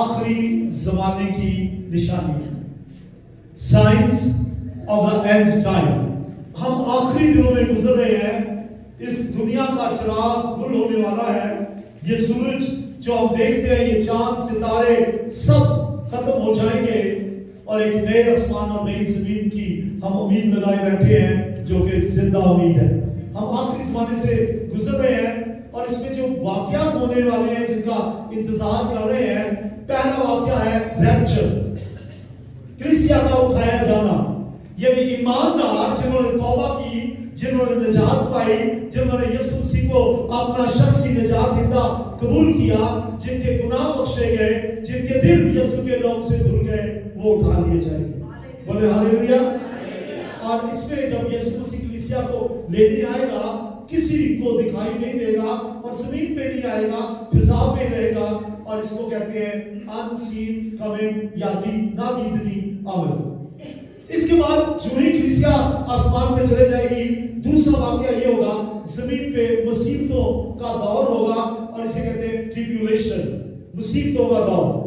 آخری زمانے کی نشانی ہے، science of the and time. ہم آخری دنوں میں گزر رہے ہیں، اس دنیا کا چراغ گل ہونے والا ہے، یہ سورج جو ہم دیکھتے ہیں، یہ چاند ستارے سب ختم ہو جائیں گے اور ایک نئے آسمان اور نئی زمین کی ہم امید لگائے بیٹھے ہیں جو کہ زندہ امید ہے۔ ہم آخری زمانے سے گزر رہے ہیں اور اس میں جو واقعات ہونے والے ہیں جن کا انتظار کر رہے ہیں، پہلا واقعہ ہے ریپچر، کلیسیا کا اٹھایا جانا، یعنی ایماندار جنہوں نے توبہ کی، جنہوں نے نجات پائی، جنہوں نے یسوع مسیح کو اپنا شخصی نجات دہندہ قبول کیا، جن کے گناہ بخشے گئے، جن کے دل یسوع کے نام سے دھل گئے، وہ اٹھا لیے جائیں گے۔ بولے ہاللیلویا۔ اور اس میں جب یسوع مسیح کلیسیا کو لینے آئے گا، کسی کو دکھائی نہیں دے گا اور زمین پہ نہیں آئے گا، فضا میں رہے گا، اور اس کو کہتے ہیں unseen coming یا نادیدنی آمد۔ اس کے بعد جوہی کلیسیا آسمان میں چلے جائے گی، دوسرا واقعہ یہ ہوگا، زمین پہ مصیبتوں کا دور ہوگا اور اسے کہتے ہیں ٹریبیولیشن، مصیبتوں کا دور۔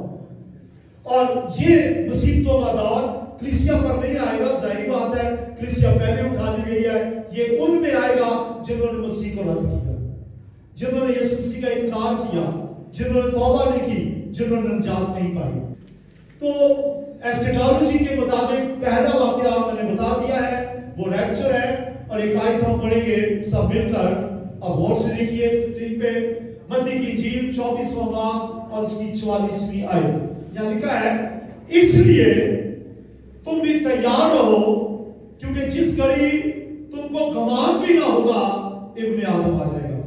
اور یہ مصیبتوں کا دور کلیسیا پر نہیں آئے گا، ظاہری بات ہے، کلیسیا پہلے اٹھا دی گئی ہے، یہ ان میں آئے گا جنہوں نے مسیح کو رد کیا، جنہوں نے یسوع مسیح کا انکار کیا، جنہوں نے توبہ نہیں کی، جنہوں نے نجات نہیں پائی۔ تو ایسکیٹالوجی کے مطابق پہلا واقعہ میں نے بتا دیا ہے، وہ ریپچر ہے، اور ایک آیت ہم پڑھیں گے سب مل کر۔ اب غور سے دیکھیے اسکرین پہ، متی کی انجیل 24واں باب اور اس کی 44ویں آیت، یہاں لکھا ہے، اس لیے تم بھی تیار رہو، کیونکہ جس گھڑی تم کو گمان بھی نہ ہوگا ابن آدم آ جائے گا۔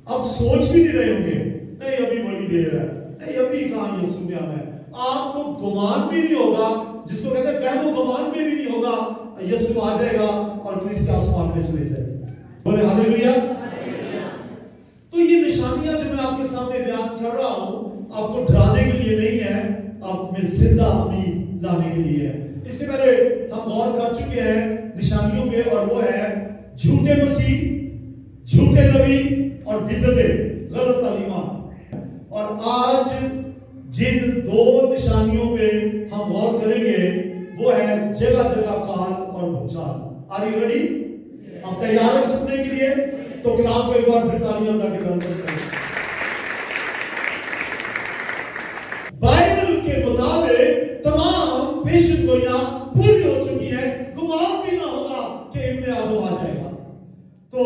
اب سوچ بھی نہیں رہے ہوں گے، نہیں ابھی بڑی دیر ہے، نہیں ابھی کہاں یسوع میں آنا ہے، آپ کو گمان بھی نہیں ہوگا، جس کو کہتے ہیں پہلو گمان میں بھی نہیں ہوگا، یسوع آ جائے گا اور کلیسیا آسمان میں چلے جائے گا۔ بولے ہاللیلویا۔ تو یہ نشانیاں جو میں آپ کے سامنے بیان کر رہا ہوں، آپ کو ڈرانے کے لیے نہیں ہے، آپ میں زندہ امید لانے کے لیے ہے۔ اس سے پہلے ہم غور کر چکے ہیں نشانیوں پہ، اور وہ ہے جھوٹے مسیح، جھوٹے نبی اور بدعتیں، غلط تعلیمات۔ اور آج جن دو نشانیوں پہ ہم غور کریں گے وہ ہے جگہ جگہ کال اور بھونچال۔ Are you ready? آپ تیار ہیں سننے کے لیے؟ تو کلام کو ایک بار پھر تالیاں بجا کے بلند کرتے ہیں۔ بائبل کے مطابق تمام پیشن گوئیاں پوری ہو چکی ہیں، گمان بھی نہ ہوگا کہ ابن آدم آ جائے گا۔ تو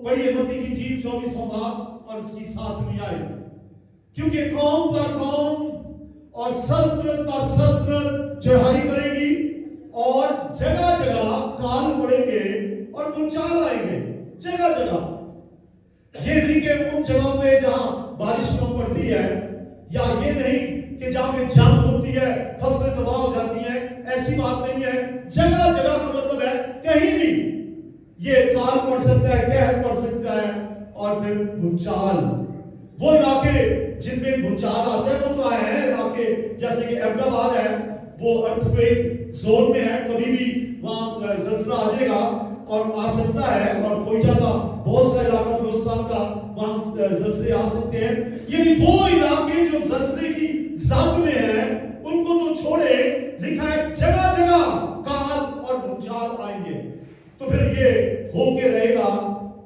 پڑھیے متی کی انجیل 24واں باب اور اس کی 7ویں آیت، کیونکہ قوم پر قوم اور سلطنت پر سلطنت چڑھائی کرے گی، اور جگہ جگہ کال پڑیں گے اور بھونچال آئیں گے، جگہ جگہ۔ یہ نہیں کہ ان جگہوں پہ جہاں بارش کم پڑتی ہے، یا یہ نہیں کہ جہاں پہ جنگ ہوتی ہے، فصلیں تباہ ہو جاتی ہیں، ایسی بات نہیں ہے۔ جگہ جگہ کا مطلب ہے کہیں بھی یہ کال پڑ سکتا ہے، قحط پڑ سکتا ہے، اور پھر بھونچال۔ وہ علاقے جن میں بھونچال آتے ہیں وہ تو آئے ہیں علاقے، جیسے کہ احمد آباد ہے، وہ ارتھکویک زون میں ہے، کبھی بھی وہاں زلزلہ آ جائے گا اور آ سکتا ہے، اور کوئی جگہ بہت سا علاقہ بلوچستان کا وہاں زلزلے آ سکتے ہیں۔ یعنی وہ علاقے جو زلزلے کی زد میں ہیں ان کو تو چھوڑے، لکھا ہے جگہ جگہ کال اور بھونچال آئیں گے۔ تو پھر یہ ہو کے رہے گا۔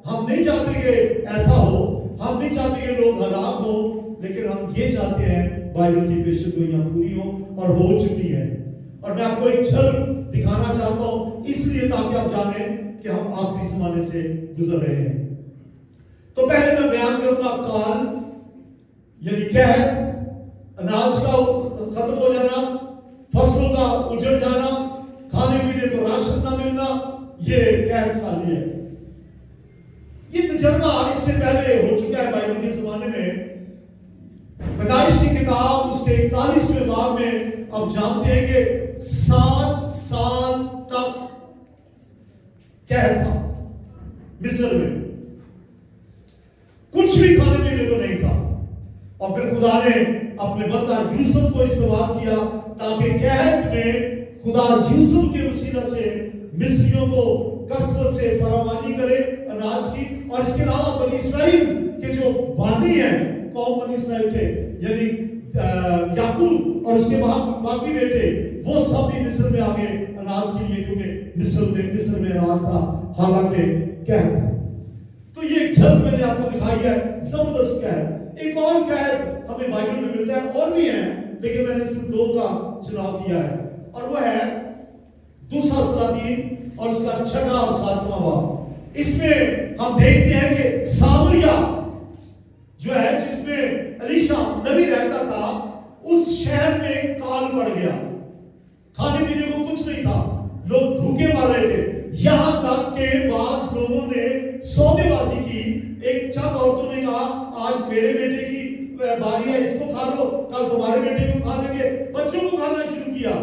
ہم نہیں چاہتے کہ ایسا ہو، ہم نہیں چاہتے کہ لوگ ہلاک ہوں، لیکن ہم یہ چاہتے ہیں بائبل کی پیشن گوئیاں پوری ہوں، اور ہو چکی ہیں۔ اور میں آپ کو ایک جھلک دکھانا چاہتا ہوں، اس لیے تاکہ آپ جانیں کہ ہم آخری زمانے سے گزر رہے ہیں۔ تو پہلے میں بیان کروں گا کال، یعنی کیا ہے؟ اناج کا ختم ہو جانا، فصلوں کا اجڑ جانا، کھانے پینے کو راشن نہ ملنا، یہ قحط سالی ہے۔ یہ تجربہ اس سے پہلے ہو چکا ہے بائبل کے زمانے میں۔ پیدائش کی کتاب اس کے 41ویں باب میں اب جانتے ہیں کہ 7 سال تک قحط تھا مصر میں، کچھ بھی کھانے پینے کو نہیں تھا، اور پھر خدا نے اپنے بندہ یوسف کو استعمال کیا تاکہ قحط میں خدا یوسف کے وسیلہ سے مصریوں کو کثرت سے فراوانی کرے اناج کی۔ اور اس کے علاوہ بنی اسرائیل کے جو بانی ہیں، قوم بنی اسرائیل کے، یعنی याकूब और उसके बाकी बेटे वो सब भी मिस्र में आ गए अनाज के लिए, क्योंकि मिस्र में अनाज था, हालांकि कैद था। तो ये एक झलक मैंने आपको दिखाई है, जबरदस्त कैद। एक और कैद हमें बाइबल में मिलता है, और भी है, लेकिन मैंने सिर्फ 2 का चुनाव किया है, और वो है दूसरा सलातीन और उसका 6वां और 7वां बाब। इसमें हम देखते हैं कि सामरिया जो है, जिसमें एलीशा नबी रहता था, उस शहर में काल पड़ गया। खाने पीने को कुछ नहीं था, लोग भूखे मर रहे थे। यहां तक के बास लोगों ने सौदेबाजी की। एक चंद औरतों ने कहा, आज मेरे बेटे की बारी है, इसको खा लो, कल तुम्हारे बेटे को खा लेंगे। बच्चों को खाना शुरू किया,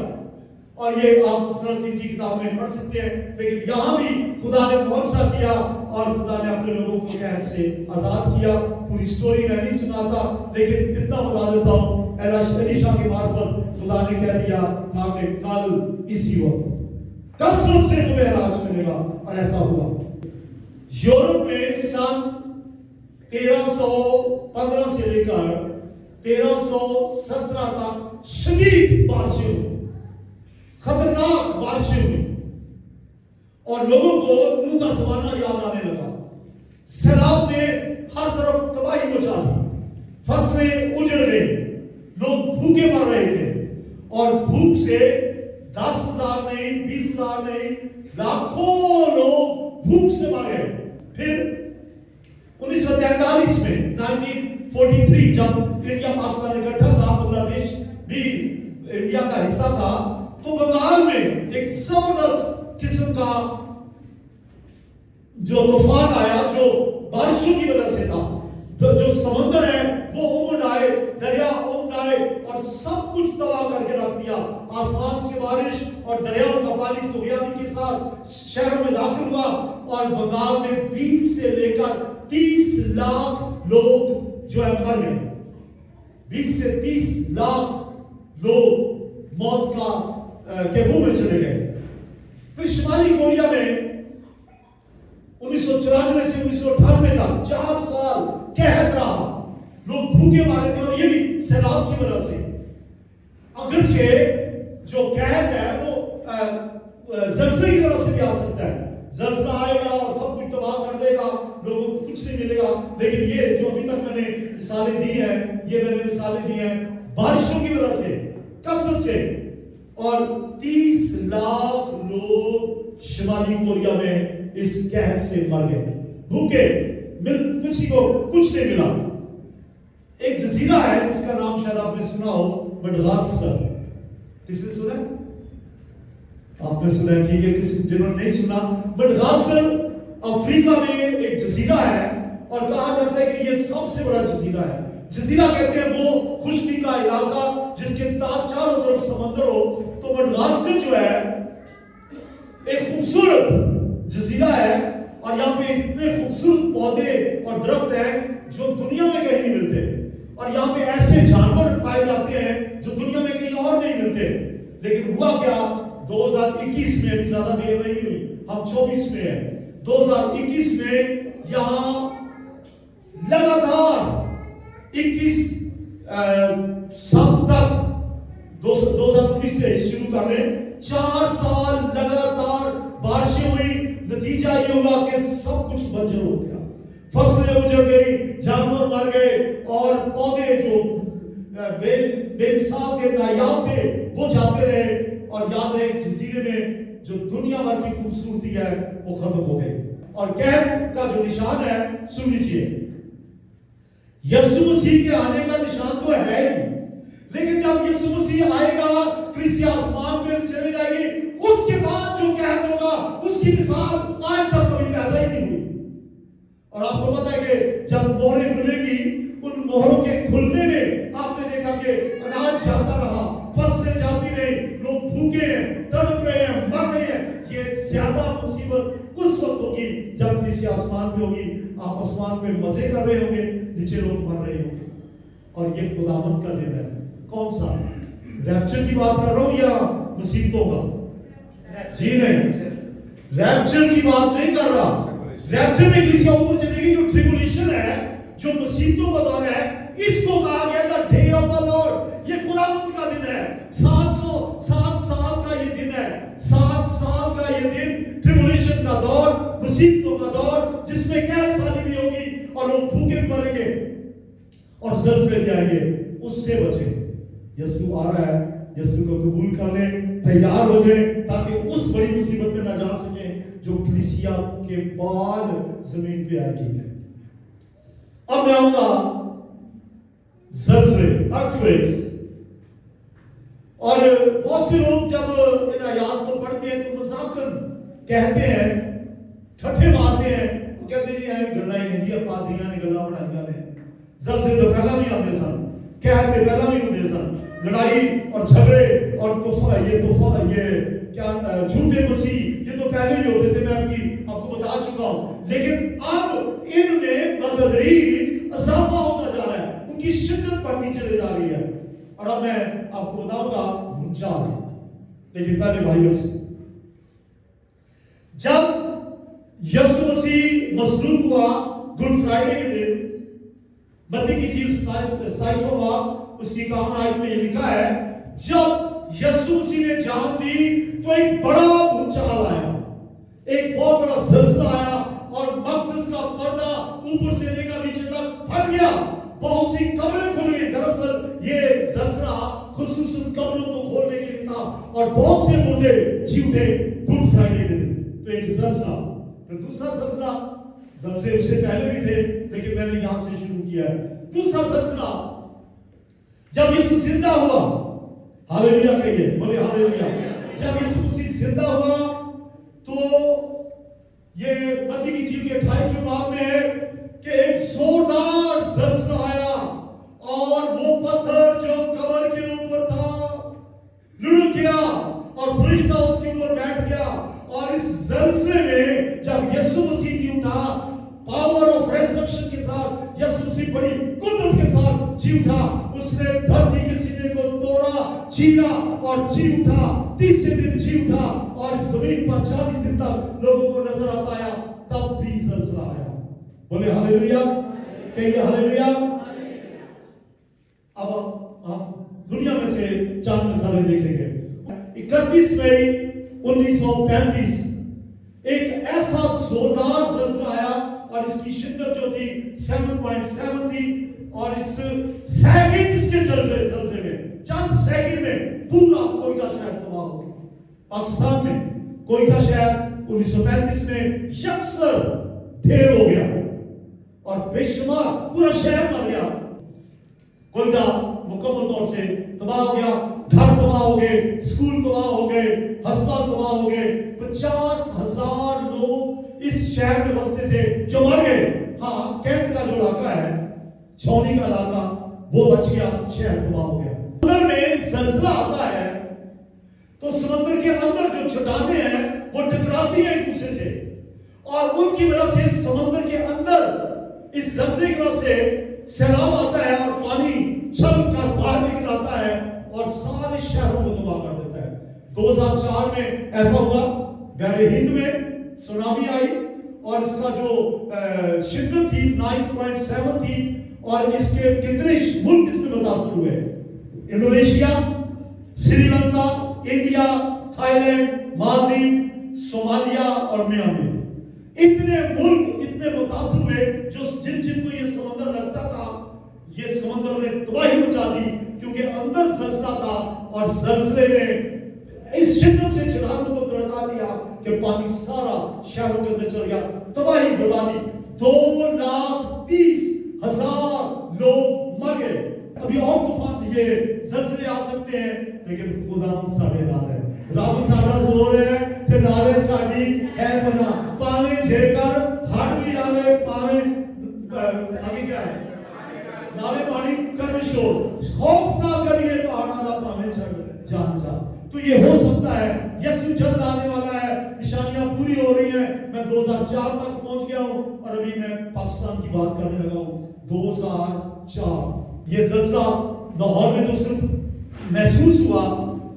और ये आप सलातीन की किताब में पढ़ सकते हैं। लेकिन यहां भी खुदा ने बहुत सा किया, और खुदा ने अपने लोगों को कैद से आजाद किया। पूरी स्टोरी मैं नहीं सुनाता, लेकिन इतना बता देता हूं, एलीशा के मार्फत खुदा ने कह दिया था कि कल इसी वक्त कसरत से तुम्हें अनाज मिलेगा, और ऐसा हुआ। यूरोप में सन 1315 से लेकर 1317 तक शदीद बारिशें हुई, खतरनाक बारिशें हुई, और लोगों को नूह का जमाना याद आने लगा। सैलाब ने हर तरफ तबाही मचा दी, फसलें उजड़ गई, लोग भूखे मर रहे थे, और भूख से 10,000 नहीं, 20,000 नहीं, लाखों लोग भूख से मर गए। फिर 1943 में 1943 जब इंडिया पाकिस्तान इकट्ठा था, बांग्लादेश भी इंडिया का हिस्सा था, तो बंगाल में एक जबरदस्त किस्म का जो तूफान आया, जो बारिशों की वजह से था। तो जो समंदर है वो उमड़ आए, दरिया उमड़ आए, और सब कुछ तबाह करके रख दिया। आसमान से बारिश और दरियाओं का पानी तूफान के साथ शहरों में दाखिल हुआ, और बंगाल में 20 से लेकर 30 लाख लोग जो है मर गए। 20 से 30 लाख लोग मौत के मुंह में चले गए। फिर शिमाली कोरिया में 1994 से 1998 तक 4 साल कहत रहा, लोग भूखे मारे थे, और ये भी सैलाब की वजह से। अगरचे जो कहत है वो जलजले की वजह से भी आ सकता है, जलजला आएगा और सब कुछ तबाह कर देगा, लोगों को कुछ नहीं मिलेगा। लेकिन ये जो अभी तक मैंने मिसालें दी हैं, ये मैंने मिसालें दी हैं बारिशों की वजह से, कसरत से, और 30 लाख लोग शिमाली कोरिया में इस कहत से मर गए, भूखे, किसी को कुछ नहीं मिला। एक जजीरा है जिसका नाम शायद आपने सुना हो, मडगास्कर। किसने सुना? आपने सुना, ठीक है। किसी जिन्होंने नहीं सुना, मडगास्कर अफ्रीका में एक जजीरा है, और कहा जाता है कि ये सबसे बड़ा जजीरा है। जजीरा कहते हैं वो खुशकी का इलाका जिसके चारों तरफ समंदर हो। तो मडगास्कर जो है एक खूबसूरत जजीरा है, और यहाँ पे इतने खूबसूरत पौधे और दरख्त हैं जो दुनिया में कहीं नहीं मिलते, और यहाँ पे ऐसे जानवर पाए जाते हैं जो दुनिया में कहीं और नहीं मिलते। लेकिन हुआ क्या, 2021 में, अभी ज्यादा देर नहीं हुई, हम 24 में है, 2021 में यहाँ लगातार 21 साल तक, 2019 से शुरू कर रहे, 4 साल लगातार बारिशें हुई। नतीजा ये हुआ कि सब कुछ बंजर हो गया, फसलें उजड़ गई, जानवर मर गए, और पौधे जो बेमिसाल के नायाब थे वो जाते रहे। और याद रहे, इस जजीरे में जो दुनिया भर की खूबसूरती है वो खत्म हो गई। और कहत का जो निशान है, सुन लीजिए, यीशु मसीह के आने का निशान तो है ही, लेकिन जब यीशु मसीह आएगा, कलीसिया आसमान में चले जाएगी, उसके बाद जो कहत होगा उसकी मिसाल आज तक कभी पैदा ही नहीं हुई। और आपको पता है कि जब मोहरें खुलेगी, उन मोहरों के खुलने में आपने देखा कि अनाज जाता रहा, फसलें जाती रही, लोग भूखे हैं, तड़प रहे हैं, मर रहे हैं। ये ज्यादा मुसीबत उस वक्त होगी जब कलीसिया आसमान में होगी। आप आसमान में मजे कर रहे होंगे, नीचे लोग मर रहे होंगे, और ये खुदावंद का दिन है। कौन सा? रैप्चर की बात कर रहा हूं या मुसीबतों का? जी नहीं, रैप्चर की बात नहीं कर रहा। रैप्चर में कलीसिया ऊपर चलेगी। जो ट्रिबुलेशन है, जो मुसीबतों का दौर है, इसको कहा गया था डे ऑफ द लॉर्ड, 7 साल का ये दिन है, 7 साल का ये दिन ट्रिबुलेशन का दौर, मुसीबतों का दौर, जिसमें कैद साली भी होगी और लोग भूखे मरेंगे और जलजले भी आएंगे। उससे बचे। यीशु आ रहा है, यीशु को कबूल कर ले, तैयार हो जाए, ताकि उस बड़ी मुसीबत में ना जा सके जो कलीसिया के बाद जमीन पे आएगी। अब मैं आऊंगा जलजले, अर्थक्वेक्स। और बहुत से लोग जब इन आयात को पढ़ते हैं तो मजाकन कहते हैं, ठट्ठे मारते हैं, तो कहते हैं जी ऐसी गल्लां ही नहीं जी, पादरियां ने गल्लां बनाईयां ने। जलसे तो पहला भी आते सन, कहते पहला भी होते सन, लड़ाई और झगड़े और तूफान ये क्या झूठे मसीह, ये तो पहले ही होते थे, मैं आपको बता चुका हूं। लेकिन अब इनमें बतदरीज इजाफा होता जा रहा है, उनकी शिद्दत बढ़ती चली जा रही है। और अब मैं आपको बताऊंगा भूचाल। लेकिन पहले भाइयों से, जब यीशु मसीह मसलूब हुआ गुड फ्राइडे के दिन, मत्ती की इंजील 27वां बाब उसकी 51 आयत में ये लिखा है, जब यीशु मसीह ने जान दी तो एक बड़ा भूचाल आया, एक बहुत बड़ा ज़लज़ला आया और मक़दस का पर्दा ऊपर से लेकर नीचे तक फट गया, बहुत सी कब्रें खुल गई। दरअसल ये ज़लज़ला खुसूसन कब्रों को खोलने के लिए था और बहुत से मुर्दे जी उठे गुड फ्राइडे के दिन। तो एक ज़लज़ला, फिर दूसरा ज़लज़ला, ज़लज़ले उससे पहले भी थे लेकिन मैंने यहां से शुरू किया है। दूसरा ज़लज़ला जब यीशु जिंदा हुआ, हालेलुया कहिए, बोले हालेलुया। जब यीशु मसीह जिंदा हुआ तो ये मत्ती की इंजील के 28वें बाब में है कि एक जोरदार ज़लज़ला आया और वो पत्थर जो कब्र के ऊपर था लुढ़क गया और फरिश्ता उसके ऊपर बैठ गया। और इस ज़लज़ले में जब यीशु मसीह जी उठा, पावर ऑफ रेजरेक्शन के साथ यीशु मसीह बड़ी कुदरत के साथ जी उठा, उसने धरती के सीने को तोड़ा, चीरा और जी उठा, तीसरे दिन जी उठा और जमीन पर 40 दिन तक लोगों को नजर आता आया। तब भी ज़लज़ला आया, बोले हालेलुया, कहिए हालेलुया। अब हम दुनिया में से चांद मिसालें देखेंगे। 31 मई 1935 एक ऐसा जोरदार ज़लज़ला आया और इसकी शिद्दत जो थी 7.7 थी और इस सेकंड के ज़लज़ले में, चंद सेकंड में पूरा कोयटा शहर तबाह हो गया। पाकिस्तान में कोयटा शहर 1935 में यकसर ढेर हो गया और बेशुमार पूरा शहर मर गया। कोयटा मुकम्मल तौर से तबाह हो गया, घर तबाह हो गए, स्कूल तबाह हो गए, अस्पताल तबाह हो गए। 50,000 लोग इस शहर में बसते थे जो मर गए। हाँ, कैंट का जो इलाका है, छौनी का इलाका, वो बच गया, शहर तबाह हो गया। समंदर में ज़लज़ला आता है तो समंदर के अंदर जो चट्टानें हैं वो टकराती हैं एक दूसरे से और उनकी वजह से समंदर के अंदर इस ज़लज़ले की वजह से सैलाब आता है और पानी छलकर बाहर निकल आता है और सारे शहरों को तबाह कर देता है। 2004 में ऐसा हुआ, बहरे हिंद में सुनामी आई और इसका जो शिद्दत थी 9.7 थी और इसके कितने मुल्क इसमें मुतासर हुए, Indonesia, Sri Lanka, India, Thailand, Maldives, Somalia और म्यांमार। इतने मुल्क इतने मुतासर हुए जो जिनको ये समंदर लगता था, ये समंदर ने तबाही मचा दी क्योंकि अंदर ज़लज़ला था और ज़लज़ले ने इस शिद्दत से चट्टानों को तड़का दिया कि पानी सारा शहरों के अंदर चल गया, तबाही बर्बादी। 2,30,000 लोग मर गए। अभी और तूफान, ये ज़लज़ले आ सकते हैं लेकिन खुदा साढ़े नाल है, रब साडा जोर है ते नाले साडी है बना। पावे जेकर हड़ भी आवे, पावे आगे क्या है, नाले पानी कर शोर, खौफ ना करिए पहाड़ा दा पावे जान जा। तो ये हो सकता है, यीशु जल्द आने वाला है, निशानियां पूरी हो रही हैं। मैं 2004 तक पहुंच गया हूं और अभी मैं पाकिस्तान की बात करने लगा हूं। 2004 ये ज़लज़ला लाहौर में तो सिर्फ महसूस हुआ,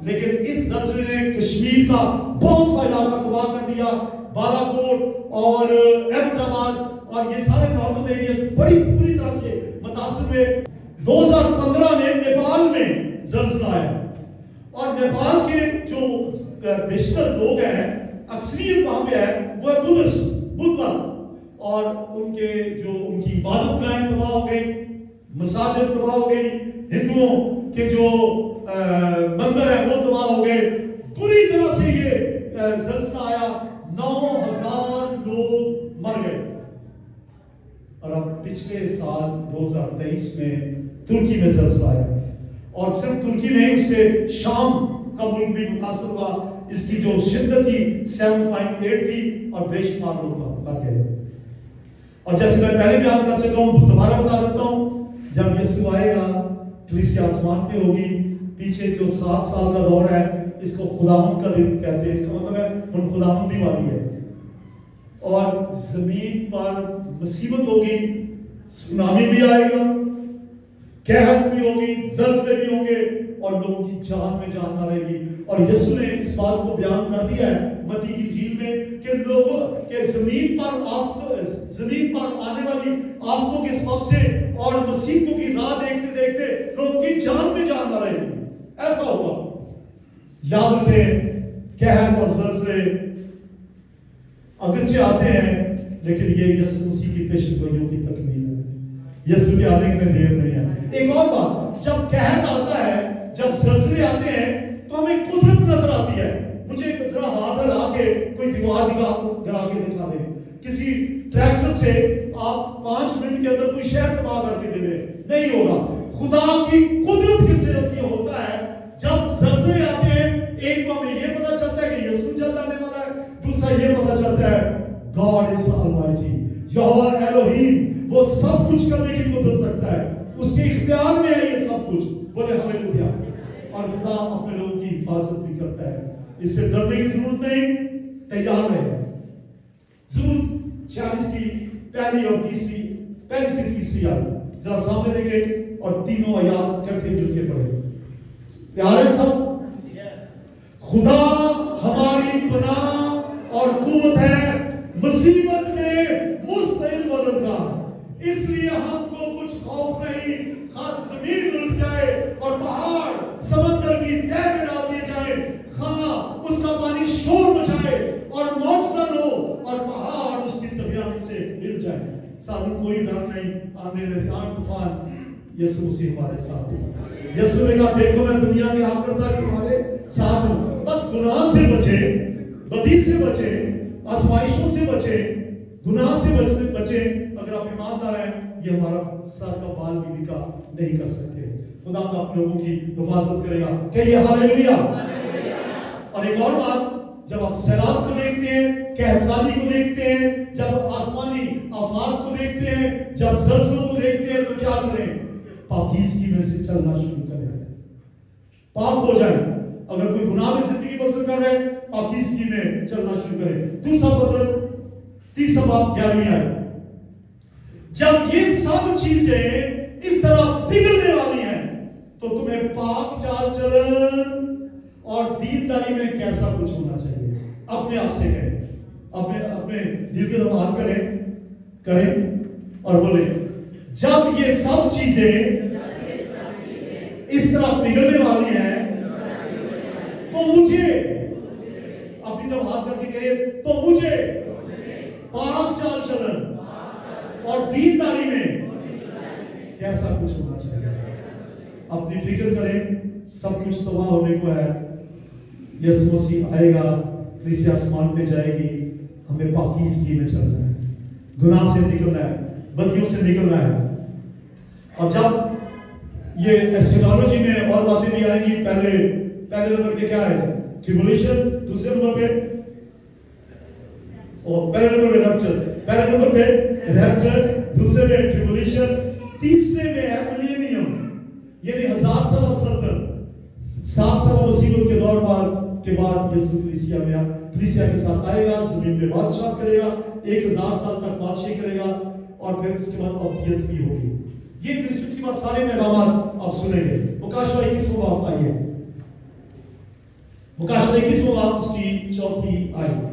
लेकिन इस ज़लज़ले ने कश्मीर का बहुत सा इलाका तबाह कर दिया। बालाकोट और एबटाबाद और ये सारे नॉर्दर्न एरिया बड़ी पूरी तरह से मुतासिर हुए। 2015 में नेपाल में ज़लज़ला आया اور نیپال کے جو بیشتر لوگ ہیں، اکثریت وہاں پہ ہے، وہ ہے بدھسٹ، بدھ مت، اور ان کی عبادت گاہیں تباہ ہو گئی، مساجد تباہ ہو گئی، ہندوؤں کے جو مندر ہیں وہ تباہ ہو گئے، پوری طرح سے یہ زلزلہ آیا، 9,000 لوگ مر گئے۔ اور اب پچھلے سال 2023 میں ترکی میں زلزلہ آیا، اور صرف ترکی نہیں، اس سے شام کا ملک بھی متاثر ہوا، اس کی جو شدت تھی 7.8 تھی، اور بے شمار لوگ مر گئے۔ اور جیسے میں پہلے بیان کر چکا ہوں، دوبارہ بتا دیتا ہوں، جب یسوع آئے گا کلیسیا آسمان پہ ہوگی، پیچھے جو 7 سال کا دور ہے اس کو خداوند کا دن کہتے ہیں، اس کا مطلب ہے ان خداوندی والی ہے، اور زمین پر مصیبت ہوگی، سونامی بھی آئے گا، قحط بھی ہوگی، زلزلے بھی ہوں گے، اور لوگوں کی جان میں جان نہ رہے گی۔ اور یسوع نے اس بات کو بیان کر دیا ہے متی کی انجیل میں کہ لوگوں کے زمین پر آنے والی آفتوں کے سبب سے اور مصیبتوں کی راہ دیکھتے دیکھتے لوگوں کی جان میں جان نہ رہے گی، ایسا ہوگا۔ یاد رکھیں، قحط اور زلزلے اگرچہ آتے ہیں، لیکن یہ یسوع مسیح کی پیشن گوئیوں کی تکمیل ہے، یسوع کے آنے میں دیر نہیں ہے۔ ایک اور بات، جب قحط آتا ہے، جب زلزلے آتے ہیں تو ہمیں قدرت نظر آتی ہے۔ مجھے ذرا ہاتھ ہلا کے کوئی دیوار گرا کے دکھا دیں، کسی ٹریکٹر سے آپ 5 منٹ کے اندر کوئی شہر تباہ کر کے دے دیں، نہیں ہوگا۔ خدا کی قدرت کے ذریعے یہ ہوتا ہے، جب زلزلے آتے ہیں، ایک تو ہمیں یہ پتہ چلتا ہے کہ یسوع جلد آنے والا ہے، دوسرا یہ پتہ چلتا ہے گاڈ از آلمائٹی، یہوہ الوہیم، وہ سب کچھ کرنے کی قدرت رکھتا ہے، اس کے اختیار میں ہے یہ سب کچھ، بولے ہاللیلویا۔ اور خدا اپنے لوگوں کی حفاظت بھی کرتا ہے، اس سے ڈرنے کی ضرورت نہیں، تیار ہے۔ ضرور 46 کی پہلی سے تیسری آیت ذرا سامنے دیکھیں، اور تینوں آیات اکٹھے مل کے پڑھیں۔ پیارے سب، خدا ہماری پناہ اور قوت ہے، مصیبت میں مستعد مددگار، اس لیے ہم کو کچھ خوف نہیں، خاص زمین اٹھ جائے اور پہاڑ سمندر کی تہ میں ڈال دیے جائیں، خواہ اس کا پانی شور مچائے اور موجزن ہو اور پہاڑ اس کی تبیانی سے مل جائے، ساتھ کوئی ڈر نہیں، آنے لگان طوفان، یسوع مسیح ہمارے ساتھ ہے۔ یسوع نے کہا دیکھو میں دنیا کے آخر تک تمہارے ساتھ ہوں، بس گناہ سے بچیں، بدی سے بچیں، آزمائشوں سے بچیں، گناہ سے بچیں۔ اگر آپ ایماندار ہیں، یہ ہمارا سر کا بال بھی بکا نہیں کر سکتے۔ خدا آپ لوگوں کی حفاظت کرے گا، کہیے ہاللیلویا۔ اور ایک اور بات، جب آپ سیلاب کو دیکھتے ہیں، قحط کو دیکھتے ہیں، جب آسمانی آفات کو دیکھتے ہیں، جب زلزلوں کو دیکھتے ہیں، تو کیا کریں؟ پاکیزگی میں سے چلنا شروع کریں، پاک ہو جائیں۔ اگر کوئی گناہ میں زندگی بسر کر رہے ہیں، پاکیزگی میں چلنا شروع کریں۔ دوسرا پترس 30 باب 11 آیت، جب یہ سب چیزیں اس طرح بگڑنے والی ہیں تو تمہیں پاک چال چلن اور دینداری میں کیسا کچھ ہونا چاہیے؟ اپنے آپ سے کہیں، اپنے دل کے دماغ کریں اور بولیں، جب یہ سب چیزیں اس طرح بگڑنے والی ہیں تو مجھے، اپنی طرف ہاتھ کر کے کہیے، تو مجھے پاک چال چلن اور دینداری میں کیسا کچھ ہونا چاہیے؟ اپنی فکر کریں، سب کچھ تباہ ہونے کو ہے، یسوع مسیح آئے گا، کلیسیا آسمان پہ جائے گی، ہمیں پاکیزگی میں چلنا ہے، گناہ سے نکلنا ہے، بدیوں سے نکلنا ہے۔ اور جب یہ ایسکیٹالوجی میں اور باتیں بھی آئیں گی، پہلے نمبر پہ کیا ہے؟ ٹریبولیشن، دوسرے نمبر پہ پہلے نمبر پہ ریپچر، دوسرے میں ٹریبولیشن، تیسرے میں ہے ملینیم، یعنی 1000 سالہ سلطنت، 7 سالہ مصیبت کے دور کے بعد یسوع کلیسیا کے ساتھ آئے گا، زمین پہ بادشاہ کرے گا، 1000 سال تک بادشاہی کرے گا، اور پھر اس کے بعد ابدیت بھی ہوگی۔ یہ کرسمس کی بات سارے پیغامات آپ سنیں گے۔ مکاشفہ 21 باب آئیے، مکاشفہ 21 باب اس کی 4 آیت۔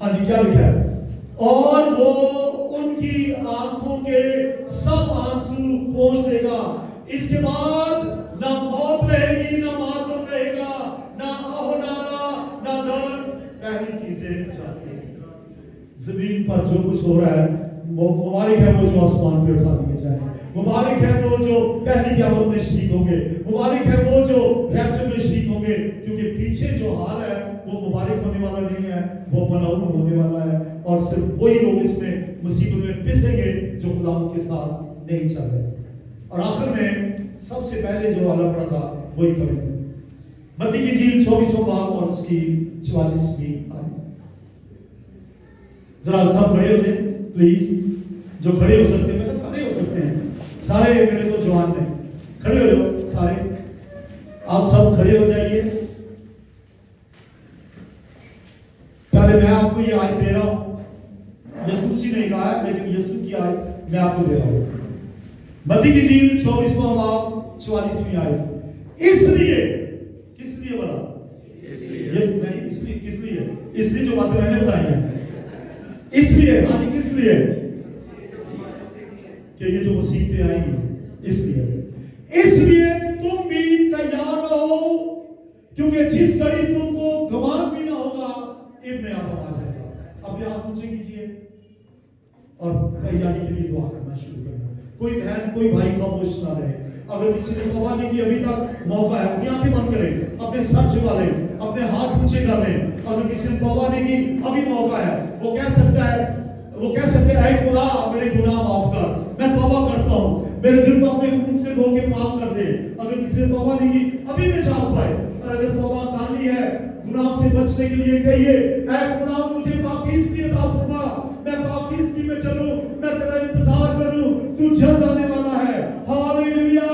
ہاں جی، کیا لکھا ہے؟ اور وہ ان کی آنکھوں کے سب آنسو پوچھ دے گا، اس کے بعد نہ موت رہے گی، نہ مار जाती है। जमीन पर जो कुछ हो रहा है, मुबारक है वो जो आसमान पे उठा दिए जाए, मुबारक है वो जो पहली क़यामत में शरीक होंगे, मुबारक है वो जो रैप्चर में शरीक होंगे, क्योंकि पीछे जो हाल है वो मुबारक होने वाला नहीं है, वो मलऊन होने वाला है, और सिर्फ वही लोग इसमें मुसीबत में पिसेंगे जो खुदा के साथ नहीं चल रहे। और आखिर में सबसे पहले जो वाला पड़ा था वही पढ़ेंगे, मत्ती की इंजील 24वां बाब और उसकी 44वीं आयत। जरा सब खड़े हो जाए प्लीज, जो खड़े हो सकते हैं, सारे हो सकते हैं, सारे मेरे तो जवान हैं, खड़े हो जाओ सारे, आप सब खड़े हो जाइए। पहले मैं आपको ये आयत दे रहा हूं, यीशु ने कहा है, लेकिन यीशु की आयत मैं आपको दे रहा हूं। मत्ती की इंजील 24वां बाब 44वीं आयत। इसलिए, किस लिए बोला? ये नहीं, इसलिए, किस लिए? इसलिए जो बातें मैंने बताई हैं, इसलिए, हाँ जी, किस लिए? कि ये जो मुसीबतें आएंगी, इसलिए तुम भी तैयार रहो, क्योंकि जिस घड़ी तुमको गवान भी ना होगा, इब्न आदम आ जाएगा। अपने हाथ ऊंचे कीजिए और तैयारी के लिए दुआ करना शुरू करना। कोई बहन, कोई भाई खामोश ना रहे। अगर किसी ने तौबा नहीं की, अभी तक मौका है, अपनी आंखें बंद करें, अपने सर झुका लें, अपने हाथ ऊंचे कर लें। अगर किसी ने तौबा नहीं की, अभी मौका है, वो कह सकता है, ऐ खुदा मेरे गुनाह माफ कर, मैं तौबा करता हूँ, मेरे दिल को अपने खून से धो के पाक कर दे। अगर किसी ने तौबा नहीं की, अभी में चाह पाए। और अगर तौबा काली है, गुनाह से बचने के लिए कहिए, ऐ खुदा मुझे पाकीज़गी अता फरमा, मैं पाकीज़गी में चलूं, मैं तेरा इंतजार करूं, तू जल्द आने वाला है। हालेलुया,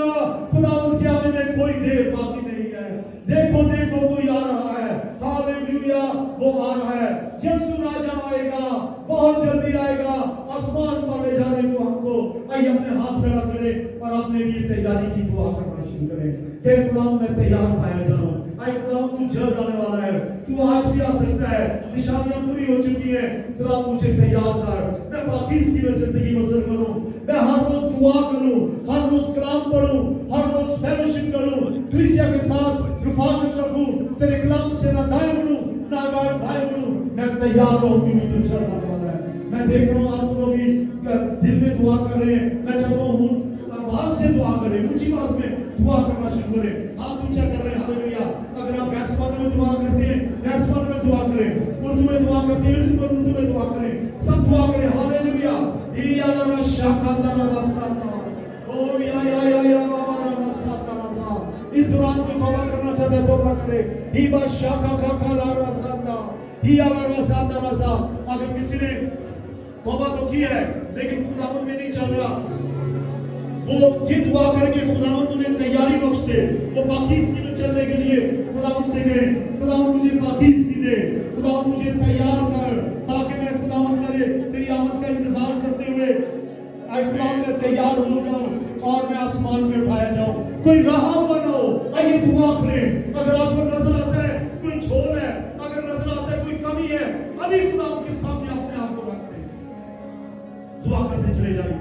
खुदावंद के आने में कोई देर बाकी नहीं है। देखो देखो कोई आ रहा है, हालेलुया, वो आ रहा है, यीशु राजा आएगा, बहुत जल्दी आएगा, आसमान पर ले जाने को हमको। आइए अपने हाथ खड़ा करें और अपने लिए तैयारी की दुआ करना शुरू करें। हे खुदा, मैं तैयार पाया जाऊं, आए खुदा तू जल्द आने वाला है, तू आज भी आ सकता है, निशानियां पूरी हो चुकी हैं, खुदा मुझे तैयार कर, मैं पाकीज़गी में जिंदगी बसर करूं, मैं हर रोज दुआ करूं, हर रोज कलाम पढ़ूं, हर रोज फेलोशिप करूं, कलीसिया के साथ रफाकत रखूं, तेरे कलाम से ना दाएं बढ़ूं ना बाएं बढ़ूं। मैं तैयार हूं, क्योंकि तू जल्द आने वाला है। मैं देख रहा हूं आप लोग भी दिल में दुआ कर रहे हैं, मैं चाहता हूं आवाज से दुआ करें, ऊंची आवाज में दुआ करना शुरू करें, हाथ ऊंचा कर रहे हैं। हालेलुया। अगर आप गैसमान में दुआ करते हैं, गैसमान में दुआ करें, उर्दू में दुआ करते हैं, उर्दू में दुआ करें, सब दुआ करें। हालेलुया। या ला शाकाता ला वास्ता, ओ या बाबा ला वास्ता ला। इस दौरान कोई तौबा करना चाहता है, तौबा करे। ही बा शाका का ला वास्ता, ही या ला वास्ता। अगर किसी ने तौबा तो की है, लेकिन खुदावंद में नहीं चल रहा, वो ये दुआ करके खुदावंद उन्हें तैयारी बख्श दे, वो पाकीज़गी में चलने के लिए खुदावंद से कहे, खुदावंद मुझे पाकीज़गी दे, खुदावंद मुझे तैयार कर, ताकि मैं खुदावंद तेरी आमद का इंतजार करते हुए खुदावंद मैं तैयार हो जाऊं और मैं आसमान में उठाया जाऊं। कोई रहा हुआ ना हो, आइए दुआ करें। अगर आपको नजर आता है कोई झोल है, अगर नजर आता है कोई कमी है, अभी खुदावंद के सामने अपने आप को रखते, दुआ करते चले जाइए।